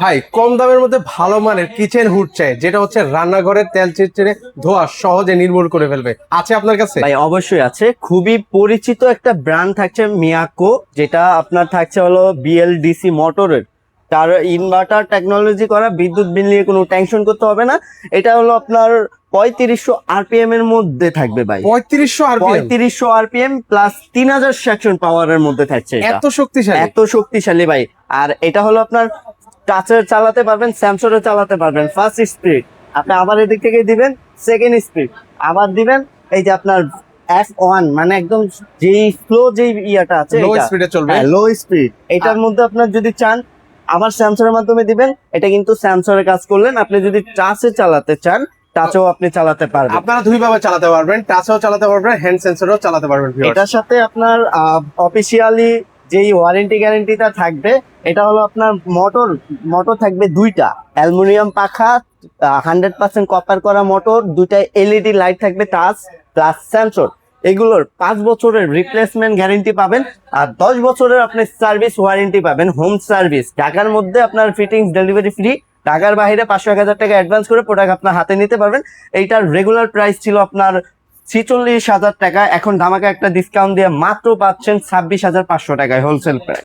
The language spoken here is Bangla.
ভাই কম দামের মধ্যে ভালো মানের কিচেন হুড চাই, যেটা হচ্ছে রান্নাঘরের তেল চিটচিটে ধোয়া সহজে নির্মূল করে ফেলবে, আছে আপনার কাছে? ভাই অবশ্যই আছে, খুবই পরিচিত একটা ব্র্যান্ড থাকছে মিয়াকো, যেটা আপনার থাকছে হলো বিএলডিসি মোটরের। তার ইনভার্টার টেকনোলজি করা, বিদ্যুৎ বিল নিয়ে কোনো টেনশন করতে হবে না। এটা হলো আপনার 3500 আরপিএম এর মধ্যে থাকবে ভাই। 3500 আরপিএম? 3500 আরপিএম প্লাস 3000 সেকশন পাওয়ারের মধ্যে থাকছে এটা। এত শক্তিশালী? এত শক্তিশালী ভাই। আর এটা হলো আপনার টাচের চালাতে পারবেন, স্যামসুংের চালাতে পারবেন, ফার্স্ট স্পিড। আপনি আবার এদিক থেকে দিবেন সেকেন্ড স্পিড, আবার দিবেন এই যে আপনার F1, মানে একদম যেই স্লো যেই ইয়াটা আছে লো স্পিডে চলবে? Low speed. এটার মধ্যে আপনার যদি চান আবার স্যামসং এর মাধ্যমে দিবেন, এটা কিন্তু স্যামসং এর কাজ করলেন। আপনি যদি টাচে চালাতে চান টাচও আপনি চালাতে পারবেন। আপনারা দুই ভাবে চালাতে পারবেন, টাচও চালাতে পারবেন, হ্যান্ড সেন্সরও চালাতে পারবেন। এটার সাথে আপনার অফিসিয়ালি যেই ওয়ারেন্টি গ্যারেন্টিটা থাকবে, এটা হলো আপনার মোটর মোটর থাকবে দুইটা অ্যালুমিনিয়াম পাখা, 100% কপার করা মোটর, দুইটা এলইডি লাইট থাকবে, টাচ প্লাস সেন্সর। এগুলোর 5 বছরের রিপ্লেসমেন্ট গ্যারেন্টি পাবেন, আর 10 বছরের আপনি সার্ভিস ওয়ারেন্টি পাবেন, হোম সার্ভিস। ঢাকার মধ্যে আপনার ফিটিংস ডেলিভারি ফ্রি, ঢাকার বাইরে 500-1000 টাকা অ্যাডভান্স করে প্রোডাক্ট আপনার হাতে নিতে পারবেন। এইটার রেগুলার প্রাইস ছিল আপনার 46,000 টাকা, এখন ধামাকা একটা ডিসকাউন্ট দিয়ে মাত্র পাচ্ছেন 26,500 টাকায় হোলসেল প্রাইস।